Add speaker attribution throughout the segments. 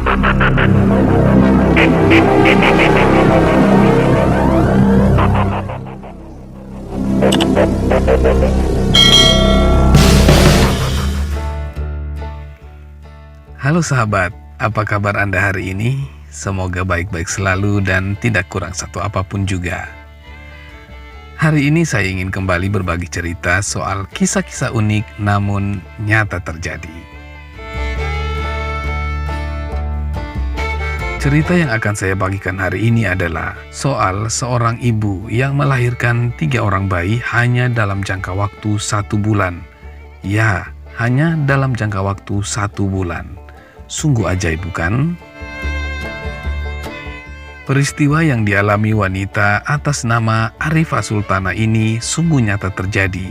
Speaker 1: Halo sahabat, apa kabar Anda hari ini? Semoga baik-baik selalu dan tidak kurang satu apapun juga. Hari ini saya ingin kembali berbagi cerita soal kisah-kisah unik namun nyata terjadi. Cerita yang akan saya bagikan hari ini adalah soal seorang ibu yang melahirkan 3 orang bayi hanya dalam jangka waktu 1 bulan. Ya, hanya dalam jangka waktu 1 bulan. Sungguh ajaib, bukan? Peristiwa yang dialami wanita atas nama Arifah Sultana ini sungguh nyata terjadi.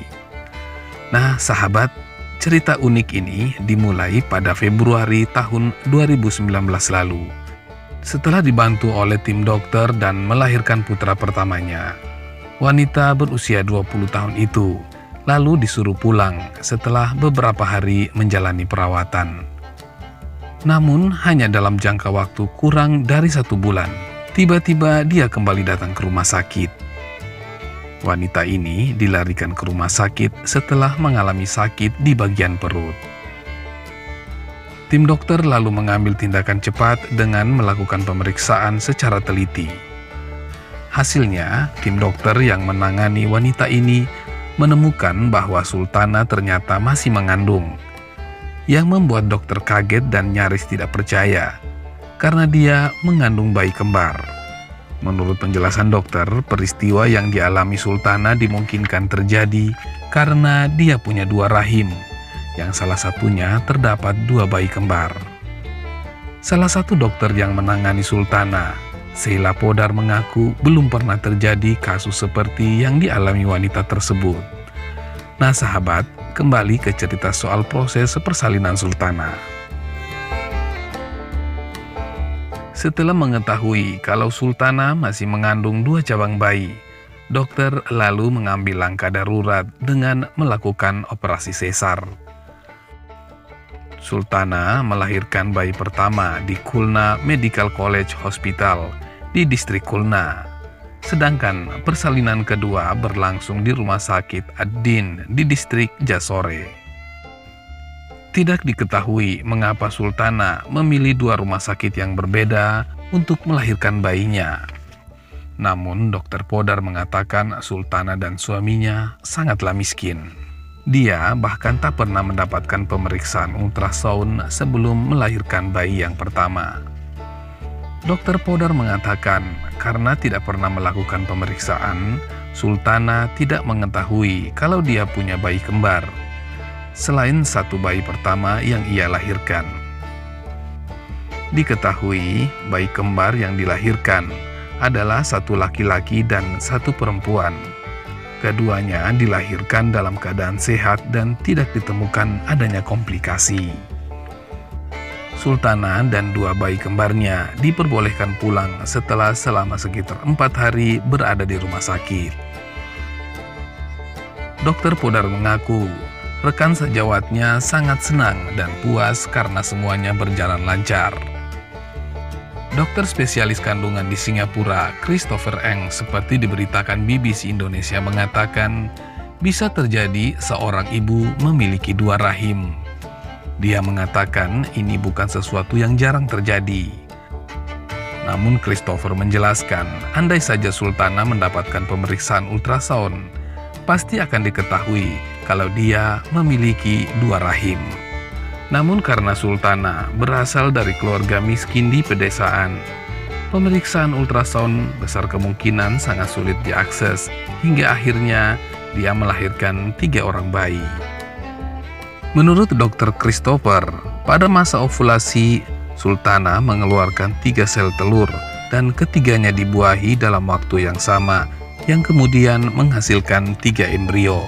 Speaker 1: Nah, sahabat, cerita unik ini dimulai pada Februari tahun 2019 lalu. Setelah dibantu oleh tim dokter dan melahirkan putra pertamanya, wanita berusia 20 tahun itu lalu disuruh pulang setelah beberapa hari menjalani perawatan. Namun hanya dalam jangka waktu kurang dari 1 bulan, tiba-tiba dia kembali datang ke rumah sakit. Wanita ini dilarikan ke rumah sakit setelah mengalami sakit di bagian perut. Tim dokter lalu mengambil tindakan cepat dengan melakukan pemeriksaan secara teliti. Hasilnya, tim dokter yang menangani wanita ini menemukan bahwa Sultana ternyata masih mengandung, yang membuat dokter kaget dan nyaris tidak percaya, karena dia mengandung bayi kembar. Menurut penjelasan dokter, peristiwa yang dialami Sultana dimungkinkan terjadi karena dia punya 2 rahim, yang salah satunya terdapat 2 bayi kembar. Salah satu dokter yang menangani Sultana, Sheila Podar, mengaku belum pernah terjadi kasus seperti yang dialami wanita tersebut. Nah sahabat, kembali ke cerita soal proses persalinan Sultana. Setelah mengetahui kalau Sultana masih mengandung 2 cabang bayi, dokter lalu mengambil langkah darurat dengan melakukan operasi sesar. Sultana melahirkan bayi pertama di Khulna Medical College Hospital di distrik Khulna. Sedangkan persalinan kedua berlangsung di Rumah Sakit Ad-Din di distrik Jasore. Tidak diketahui mengapa Sultana memilih 2 rumah sakit yang berbeda untuk melahirkan bayinya. Namun dokter Podar mengatakan Sultana dan suaminya sangatlah miskin. Dia bahkan tak pernah mendapatkan pemeriksaan ultrasound sebelum melahirkan bayi yang pertama. Dokter Podar mengatakan karena tidak pernah melakukan pemeriksaan, Sultana tidak mengetahui kalau dia punya bayi kembar, selain 1 bayi pertama yang ia lahirkan. Diketahui bayi kembar yang dilahirkan adalah 1 laki-laki dan 1 perempuan. Keduanya dilahirkan dalam keadaan sehat dan tidak ditemukan adanya komplikasi. Sultana dan 2 bayi kembarnya diperbolehkan pulang setelah selama sekitar 4 hari berada di rumah sakit. Dokter Podar mengaku rekan sejawatnya sangat senang dan puas karena semuanya berjalan lancar. Dokter spesialis kandungan di Singapura, Christopher Eng, seperti diberitakan BBC Indonesia, mengatakan bisa terjadi seorang ibu memiliki 2 rahim. Dia mengatakan ini bukan sesuatu yang jarang terjadi. Namun Christopher menjelaskan, andai saja Sultana mendapatkan pemeriksaan ultrasound, pasti akan diketahui kalau dia memiliki 2 rahim. Namun karena Sultana berasal dari keluarga miskin di pedesaan, pemeriksaan ultrasound besar kemungkinan sangat sulit diakses hingga akhirnya dia melahirkan 3 orang bayi. Menurut Dr. Christopher, pada masa ovulasi, Sultana mengeluarkan 3 sel telur dan ketiganya dibuahi dalam waktu yang sama, yang kemudian menghasilkan 3 embrio.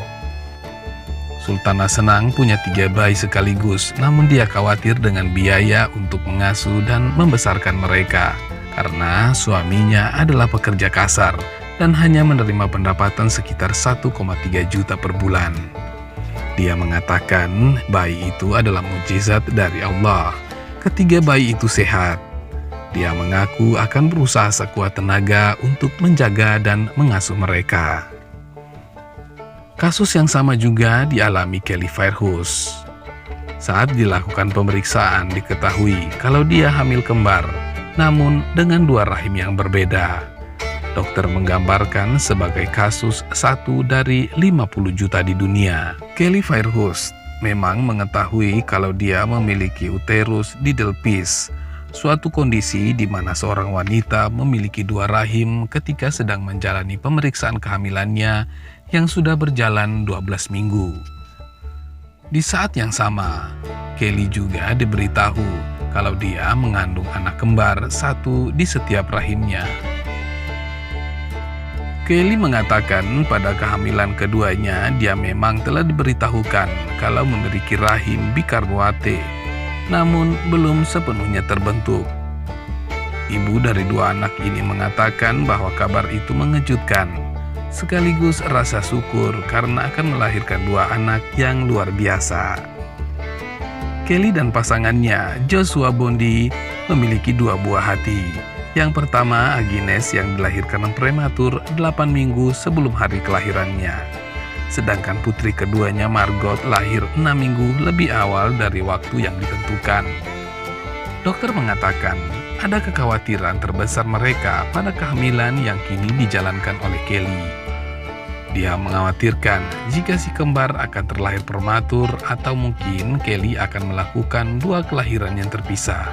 Speaker 1: Sultana senang punya 3 bayi sekaligus, namun dia khawatir dengan biaya untuk mengasuh dan membesarkan mereka, karena suaminya adalah pekerja kasar dan hanya menerima pendapatan sekitar 1,3 juta per bulan. Dia mengatakan bayi itu adalah mukjizat dari Allah, Ketiga bayi itu sehat. Dia mengaku akan berusaha sekuat tenaga untuk menjaga dan mengasuh mereka. Kasus yang sama juga dialami Kelly Fairhurst. Saat dilakukan pemeriksaan diketahui kalau dia hamil kembar, namun dengan dua rahim yang berbeda. Dokter menggambarkan sebagai kasus 1 dari 50 juta di dunia. Kelly Fairhurst memang mengetahui kalau dia memiliki uterus didelphys, suatu kondisi di mana seorang wanita memiliki dua rahim ketika sedang menjalani pemeriksaan kehamilannya yang sudah berjalan 12 minggu. Di saat yang sama, Kelly juga diberitahu kalau dia mengandung anak kembar 1 di setiap rahimnya. Kelly mengatakan pada kehamilan keduanya dia memang telah diberitahukan kalau memiliki rahim bikarboate, namun belum sepenuhnya terbentuk. Ibu dari dua anak ini mengatakan bahwa kabar itu mengejutkan, sekaligus rasa syukur karena akan melahirkan dua anak yang luar biasa. Kelly dan pasangannya, Joshua Bondi, memiliki dua buah hati. Yang pertama, Agnes yang dilahirkan prematur 8 minggu sebelum hari kelahirannya. Sedangkan putri keduanya, Margot, lahir 6 minggu lebih awal dari waktu yang ditentukan. Dokter mengatakan ada kekhawatiran terbesar mereka pada kehamilan yang kini dijalankan oleh Kelly. Dia mengkhawatirkan jika si kembar akan terlahir prematur atau mungkin Kelly akan melakukan dua kelahiran yang terpisah.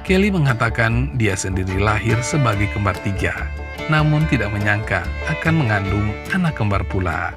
Speaker 1: Kelly mengatakan dia sendiri lahir sebagai kembar 3, namun tidak menyangka akan mengandung anak kembar pula.